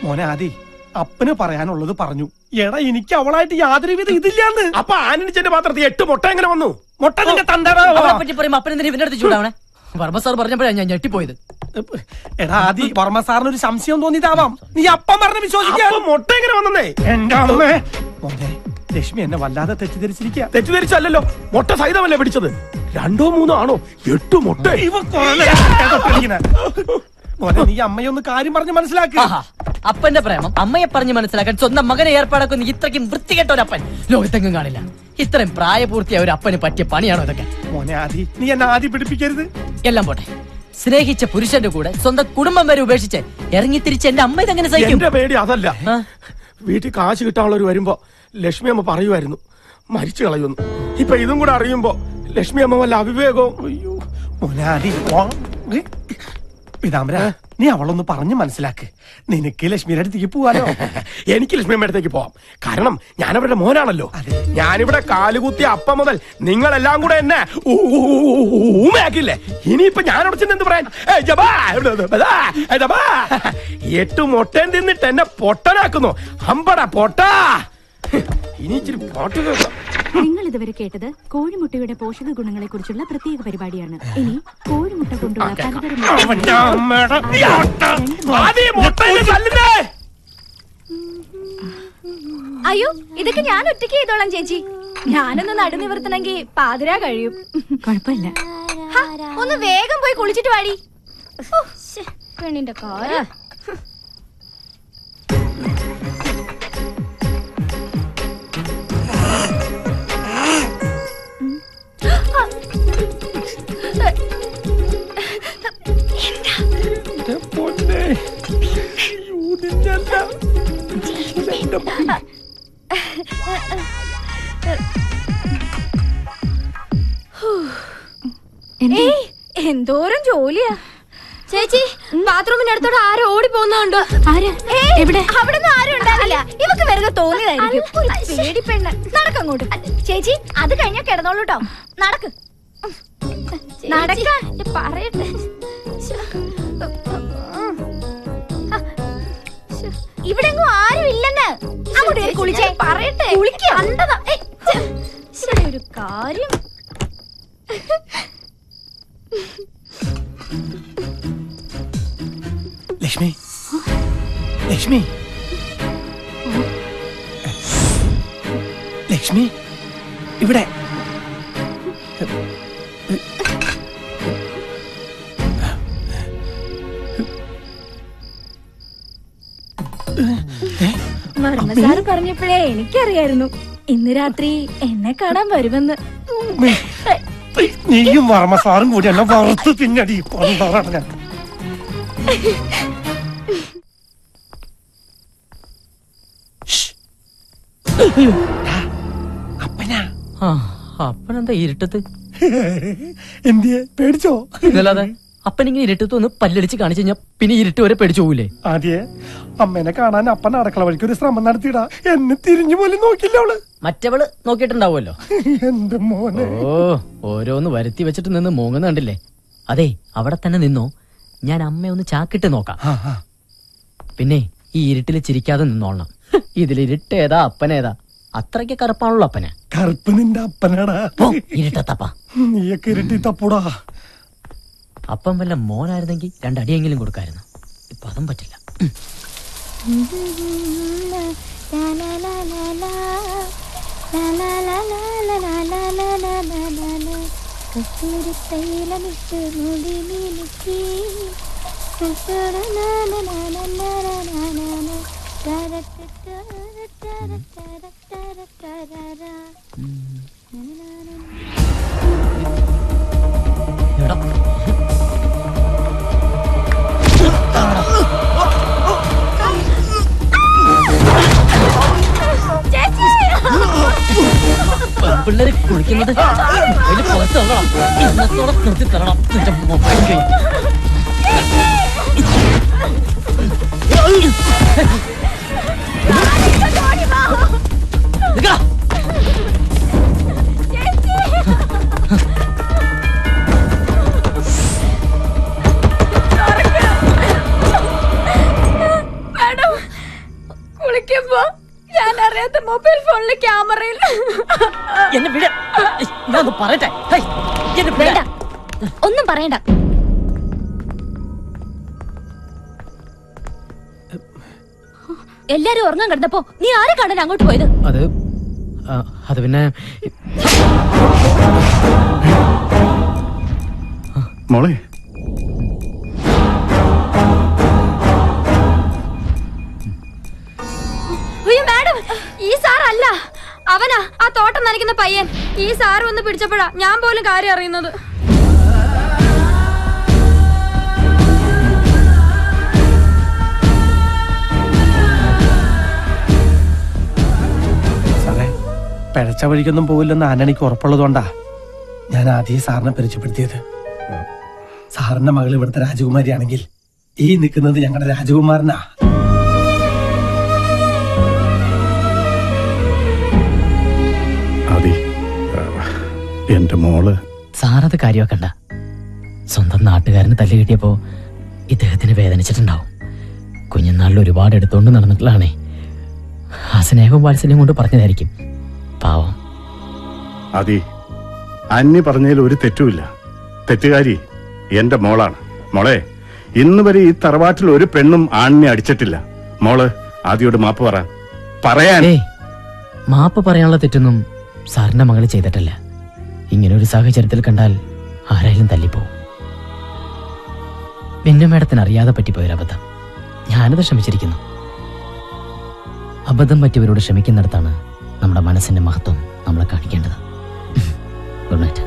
മോനെ ആദി, അപ്പന് പറയാനുള്ളത് പറഞ്ഞു. എടാ എനിക്ക് അവളായിട്ട് യാതൊരുവിധ ഇതില്ലാന്ന്. അപ്പൊ ആനണിച്ചന്റെ പാത്രത്തിൽ 8 മുട്ട എങ്ങനെ വന്നു? മുട്ട നിന്റെ തന്തടാ. പറ്റി പറയുമ്പോ അപ്പനെന്തിനാ ഇവന്റെ അടുത്ത് ചൂടാവണേ? വർമ്മ സാർ പറഞ്ഞപ്പോഴാണ് ഞാൻ ഞെട്ടിപ്പോയത്. എടാ ആദി, വർമ്മ സാറിന് ഒരു സംശയം തോന്നിയതാവാം. നീ അപ്പം പറഞ്ഞ് വിശ്വസിക്കാൻ. മുട്ട എങ്ങനെ വന്നേ? എന്റെ അമ്മേ. മോനെ ലക്ഷ്മി എന്നെ വല്ലാതെ തെറ്റിദ്ധരിച്ചിരിക്കുക. തെറ്റിദ്ധരിച്ചല്ലോ, മുട്ട സഹിതമല്ലേ പിടിച്ചത്. 2 or 3 ആണോ? 8 മുട്ട. മോനെ നീ അമ്മയൊന്ന് കാര്യം പറഞ്ഞ് മനസ്സിലാക്കുക. അപ്പന്റെ പ്രേമം അമ്മയെ പറഞ്ഞ് മനസ്സിലാക്കാൻ സ്വന്തം മകനെ ഏർപ്പാടാക്കുന്ന ഇത്രയ്ക്കും വൃത്തികെട്ട ഒരു അപ്പൻ ലോകത്തെങ്ങും കാണില്ല. ഇത്രയും പ്രായപൂർത്തിയായ ഒരു അപ്പന് പറ്റിയ പണിയാണോ ഇതൊക്കെ? മോനെ ആദി, നീ എന്നെ ആദി പിടിപ്പിക്കരുത്. എല്ലാം പോട്ടെ, സ്നേഹിച്ച പുരുഷന്റെ കൂടെ സ്വന്തം കുടുംബം വരെ ഉപേക്ഷിച്ച് ഇറങ്ങിത്തിരിച്ച് എന്റെ അമ്മ ഇതെങ്ങനെ സഹിക്കും? എന്റെ പേടി അതല്ല. വീട്ടിൽ കാശ് കിട്ടാനുള്ളവർ വരുമ്പോ ലക്ഷ്മി അമ്മ പറയുമായിരുന്നു മരിച്ചു കളയുന്നു. ഇപ്പൊ ഇതും കൂടെ അറിയുമ്പോ ലക്ഷ്മി അമ്മ വല്ല അവിവേകവും. അയ്യോ മോനെ ആദി, പീതാംബര നീ അവളൊന്ന് പറഞ്ഞ് മനസ്സിലാക്ക്. നിനക്ക് ലക്ഷ്മിയുടെ അടുത്തേക്ക് പോവാലോ. എനിക്ക് ലക്ഷ്മി അമ്മയുടെ അടുത്തേക്ക് പോവാം. കാരണം ഞാൻ അവരുടെ മോനാണല്ലോ. ഞാനിവിടെ കാലുകുത്തിയ അപ്പം മുതൽ നിങ്ങളെല്ലാം കൂടെ എന്നെ ഊമയാക്കില്ലേ. ഇനിയിപ്പൊ ഞാൻ അവിടെ ചെന്ന് എന്ത് പറയാൻ? 8 മുട്ടയും തിന്നിട്ട് എന്നെ പൊട്ടനാക്കുന്നു. അമ്പട പൊട്ടാ. ഇനി ഇച്ചിരി പാട്ട് കേൾക്കാം. നിങ്ങൾ ഇതുവരെ കേട്ടത് കോഴിമുട്ടയുടെ പോഷക ഗുണങ്ങളെ കുറിച്ചുള്ള പ്രത്യേക പരിപാടിയാണ്. ഇനി കോഴിമുട്ട കൊണ്ടുള്ള അയ്യോ, ഇതൊക്കെ ഞാൻ ഒറ്റയ്ക്ക് ചെയ്തോളാം ചേച്ചി. ഞാനൊന്ന് നടുനിവർത്തണമെങ്കിൽ പാതിരാ കഴിയും. കുഴപ്പമില്ല. ഒന്ന് വേഗം പോയി കുളിച്ചിട്ട് വാടി. പെണ്ണിന്റെ കാര്യം. എന്തോരം ജോലിയാ ചേച്ചി. ബാത്റൂമിന്റെ അടുത്തോടെ ആരും ഓടി പോകുന്നുണ്ടോ? അവിടെ നിന്ന് ആരും ഉണ്ടാവില്ല. ഇവക്ക് വെറുതെ തോന്നിയതായിരിക്കും. പേടി പെണ്ണ്. നടക്കങ്ങോട്ട് ചേച്ചി. അത് കഴിഞ്ഞാ കിടന്നോളൂട്ടോ. നടക്ക് നടക്കാൻ പറയട്ടെ. ഇവിടെ എങ്ങും ആരും ഇല്ലെന്ന്. അങ്ങോട്ട് കുളിച്ചേ പറയട്ടെ. കുളിക്കണ്ടതാ ഒരു കാര്യം. ലക്ഷ്മി, ലക്ഷ്മി, ലക്ഷ്മി ഇവിടെ. വർമ്മ സാറ് പറഞ്ഞപ്പോഴേ എനിക്കറിയായിരുന്നു ഇന്ന് രാത്രി എന്നെ കാണാൻ വരുമെന്ന്. നീയും വർമ്മ സാറും കൂടി എന്നെ വറുത്ത് പിന്നടി കൊണ്ടാണ് ഞാൻ. അപ്പനാ? അപ്പനെന്താ ഇരുട്ടത്ത്? എന്തിയെ പേടിച്ചോ? ഇതല്ലാതെ അപ്പനിങ്ങനെ ഇരുട്ടത്ത് ഒന്ന് പല്ലടിച്ച് കാണിച്ചു കഴിഞ്ഞാ പിന്നെ ഇരുട്ട് വരെ പേടിച്ചു പോകൂലേ? ആദ്യേ അമ്മേനെ കാണാൻ അപ്പൻ അടുക്കള വഴിക്ക് ഒരു ശ്രമം നടത്തിയിടാ. എന്നെ തിരിഞ്ഞു പോലും നോക്കില്ല അവള്. മറ്റവള് നോക്കിയിട്ടുണ്ടാവുമല്ലോ. എന്റെ മോനെ. ഓരോന്ന് വരുത്തി വെച്ചിട്ട് നിന്ന് മൂങ്ങുന്ന കണ്ടില്ലേ? അതെ, അവിടെ തന്നെ നിന്നോ. ഞാൻ അമ്മയെ ഒന്ന് ചാക്കിട്ട് നോക്കാം. പിന്നെ ഈ ഇരുട്ടിൽ ചിരിക്കാതെ നിന്നോളണം. ഇതിലിരുട്ടേതാ അപ്പനേതാ? അത്രയ്ക്ക് കറുപ്പാണല്ലോ അപ്പന്. കറുപ്പ് നിന്റെ അപ്പനാടാ. ഇരുട്ടത്തപ്പ നീയൊക്കെ ഇരുട്ടി തപ്പൂടാ. അപ്പം വല്ല മോനായിരുന്നെങ്കിൽ 2 അടിയെങ്കിലും കൊടുക്കായിരുന്നു. ഇപ്പൊ അതും പറ്റില്ല. പെൺപിള്ളേര് കുളിക്കുന്നത് ഇന്നത്തോടെ നിർത്തി തരണം. നിന്റെ മൊബൈൽ ഗെയിം കുളിക്കുമ്പോ ഞാൻ അറിയാത്ത മൊബൈൽ ഫോണിലെ ക്യാമറയിൽ എന്നെ വിട, ഞാൻ പറയട്ടെ. ഹേയ്, എന്നെ വിട. വേണ്ട, ഒന്നും പറയണ്ട. എല്ലാരും ഉറങ്ങാൻ കിടന്നപ്പോ നീ ആരെ കാണാൻ അങ്ങോട്ട് പോയത്? അത് പിന്നെ മോളെ, അയ്യോ മാഡം, ഈ സാർ അല്ല, അവനാ ആ തോട്ടം നനയ്ക്കുന്ന പയ്യൻ. ഈ സാർ വന്ന് പിടിച്ചപ്പോഴാ ഞാൻ പോലും കാര്യം അറിയുന്നത്. സാറേ, പിഴച്ച വഴിക്കൊന്നും പോവില്ലെന്ന് ആന്റണിക്ക് ഉറപ്പുള്ളതുകൊണ്ടാ ഞാൻ ആദ്യം സാറിനെ പരിചയപ്പെടുത്തിയത്. സാറിന്റെ മകൾ ഇവിടുത്തെ രാജകുമാരിയാണെങ്കിൽ ഈ നിൽക്കുന്നത് ഞങ്ങളുടെ രാജകുമാരനാ. ആദി, എന്റെ മോള്. സാറത് കാര്യമാക്കണ്ട. സ്വന്തം നാട്ടുകാരന് തല്ല് കിട്ടിയപ്പോ ഇദ്ദേഹത്തിന് വേദനിച്ചിട്ടുണ്ടാവും. കുഞ്ഞുനാളിൽ ഒരുപാട് എടുത്തോണ്ട് നടന്നിട്ടുള്ളതാണേ. ആ സ്നേഹവും വാത്സല്യം കൊണ്ട് പറഞ്ഞതായിരിക്കും. പാവം. ആദി, അന്നി പറഞ്ഞതിൽ ഒരു തെറ്റുമില്ല. തെറ്റുകാരി എന്റെ മോളാണ്. മോളെ, ഇന്ന് വരെ ഈ തറവാട്ടിൽ ഒരു പെണ്ണും ആണിനെ അടിച്ചിട്ടില്ല. മോള് ആദിയോട് മാപ്പ് പറയാൻ. മാപ്പ് പറയാനുള്ള തെറ്റൊന്നും സാറിന്റെ മകള് ചെയ്തിട്ടില്ല. ഇങ്ങനെ ഒരു സാഹചര്യത്തിൽ കണ്ടാൽ ആരായാലും തല്ലിപ്പോവും. പിന്നെ മേഡത്തിന് അറിയാതെ പറ്റിപ്പോയൊരബദ്ധം. ഞാനത് ക്ഷമിച്ചിരിക്കുന്നു. അബദ്ധം പറ്റിയവരോട് ക്ഷമിക്കുന്നിടത്താണ് നമ്മുടെ മനസ്സിന്റെ മഹത്വം നമ്മളെ കാണിക്കേണ്ടത്. Good night.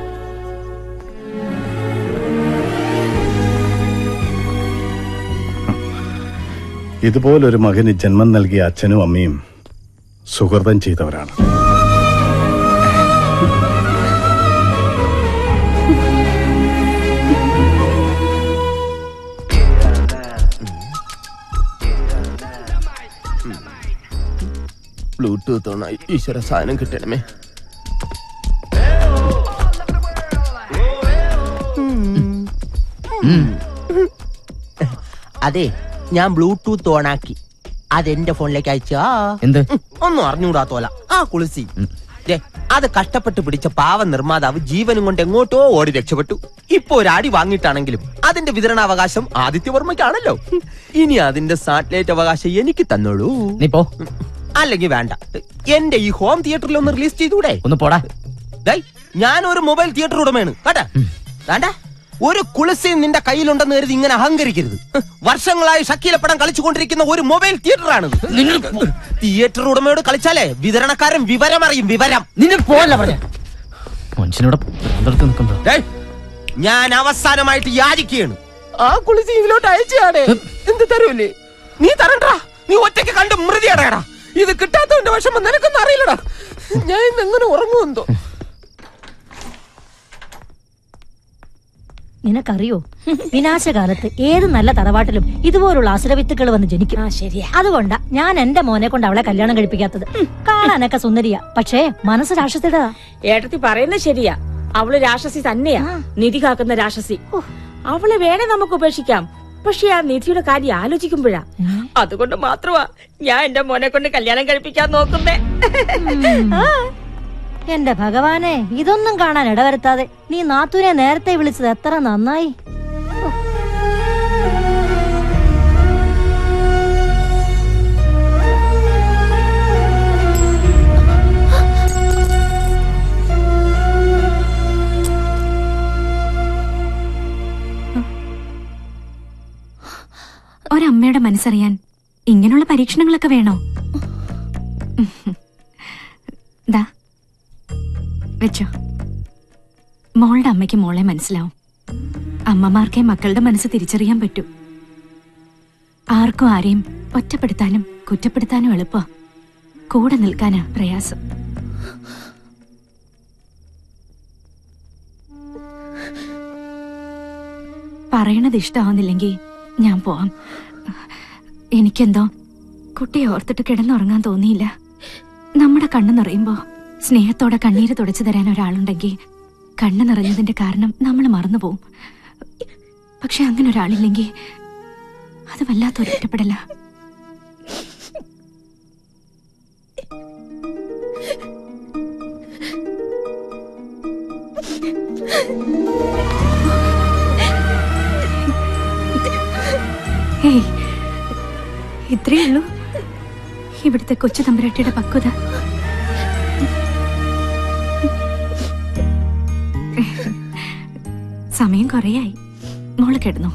ഇതുപോലൊരു മകന് ജന്മം നൽകിയ അച്ഛനും അമ്മയും സുഹൃതം ചെയ്തവരാണ്. ബ്ലൂടൂത്ത് ഓണായി. ഈശ്വര, സാധനം കിട്ടണമേ. അതെ, ഞാൻ ബ്ലൂടൂത്ത് ഓണാക്കി. അതെന്റെ ഫോണിലേക്ക് അയച്ചാ എന്ത്? ഒന്നും അറിഞ്ഞൂടാത്തോല ആ കുളിസി. അത് കഷ്ടപ്പെട്ട് പിടിച്ച പാവ നിർമ്മാതാവ് ജീവനും കൊണ്ട് എങ്ങോട്ടോ ഓടി രക്ഷപ്പെട്ടു. ഇപ്പൊ ഒരു അടി വാങ്ങിയിട്ടാണെങ്കിലും അതിന്റെ വിതരണാവകാശം ആദിത്യവർമ്മയ്ക്കാണല്ലോ. ഇനി അതിന്റെ സാറ്റലൈറ്റ് അവകാശം എനിക്ക് തന്നോളൂ. നീ പോ. അല്ലെങ്കിൽ വേണ്ട, എന്റെ ഈ ഹോം തിയേറ്ററിൽ ഒന്ന് റിലീസ് ചെയ്തൂടെ? ഒന്ന് പോടാ. ഞാനൊരു മൊബൈൽ തിയേറ്റർ ഉടമയാണ് കേട്ടാ. വേണ്ട, ഒരു കുളിസി നിന്റെ കയ്യിലുണ്ടെന്ന് കരുതി ഇങ്ങനെ അഹങ്കരിക്കരുത്. വർഷങ്ങളായി ഷക്കീല പടം കളിച്ചുകൊണ്ടിരിക്കുന്ന ഒരു മൊബൈൽ തിയേറ്ററാണിത്. തിയേറ്റർ ഉടമയോട് കളിച്ചാലേ വിതരണക്കാരൻ വിവരം അറിയും. വിവരം നിന്നെ പോവല്ല പറഞ്ഞ മനുഷ്യനോട് നിൽക്കുമ്പോ ഞാൻ അവസാനമായിട്ട് യാചിക്കുകയാണ്. ആ കുളിച്ച് ഇതിലോട്ട് അയച്ചാടേ. എന്ത് തരൂല്ലേ? നീ തരണ്ടാ. നീ ഒറ്റയ്ക്ക് കണ്ട് മൃതിയടയടാ. ഇത് കിട്ടാത്തവന്റെ വിഷമം നിനക്കൊന്നും അറിയില്ലടാ. ഞാൻ ഇന്ന് എങ്ങനെ ഉറങ്ങുമെന്തോ. നിനക്കറിയോ, വിനാശകാലത്ത് ഏത് നല്ല തറവാട്ടിലും ഇതുപോലുള്ള അസുരവിത്തുക്കൾ വന്ന് ജനിക്കും. ശരിയാ. അതുകൊണ്ടാ ഞാൻ എന്റെ മോനെ കൊണ്ട് അവളെ കല്യാണം കഴിപ്പിക്കാത്തത്. കാണാനൊക്കെ സുന്ദരിയാ, പക്ഷേ മനസ്സ് രാക്ഷസിയുടെ. ഏട്ടത്തി പറയുന്നത് ശരിയാ. അവള് രാക്ഷസി തന്നെയാ, നിധി കാക്കുന്ന രാക്ഷസി. അവളെ വേണേ നമുക്ക് ഉപേക്ഷിക്കാം, പക്ഷെ ആ നിധിയുടെ കാര്യം ആലോചിക്കുമ്പോഴാ. അതുകൊണ്ട് മാത്രമാ ഞാൻ എന്റെ മോനെ കൊണ്ട് കല്യാണം കഴിപ്പിക്കാൻ നോക്കുന്നേ. എന്റെ ഭഗവാനെ, ഇതൊന്നും കാണാൻ ഇടവരുത്താതെ നീ നാത്തൂനെ നേരത്തെ വിളിച്ചത് എത്ര നന്നായി. ഒരമ്മയുടെ മനസ്സറിയാൻ ഇങ്ങനെയുള്ള പരീക്ഷണങ്ങളൊക്കെ വേണോ? ദാ വെച്ചോ. മോളുടെ അമ്മയ്ക്ക് മോളെ മനസ്സിലാവും. അമ്മമാർക്കേ മക്കളുടെ മനസ്സ് തിരിച്ചറിയാൻ പറ്റൂ. ആർക്കും ആരെയും ഒറ്റപ്പെടുത്താനും കുറ്റപ്പെടുത്താനും എളുപ്പ, കൂടെ നിൽക്കാനാ പ്രയാസം. പറയണത് ഇഷ്ടമാവുന്നില്ലെങ്കിൽ ഞാൻ പോവാം. എനിക്കെന്തോ കുട്ടിയെ ഓർത്തിട്ട് കിടന്നുറങ്ങാൻ തോന്നിയില്ല. നമ്മുടെ കണ്ണു നിറയുമ്പോ സ്നേഹത്തോടെ കണ്ണീര് തുടച്ചു തരാൻ ഒരാളുണ്ടെങ്കിൽ കണ്ണു നിറഞ്ഞതിന്റെ കാരണം നമ്മൾ മറന്നുപോകും. പക്ഷെ അങ്ങനെ ഒരാളില്ലെങ്കിൽ അത് വല്ലാത്തൊരു ഒറ്റപ്പെടല. ഏയ്, ഇത്രയേ ഉള്ളൂ ഇവിടുത്തെ കൊച്ചു തമ്പുരാട്ടിയുടെ പക്വത. സമയം കുറേയായി, മോള് കിടന്നു.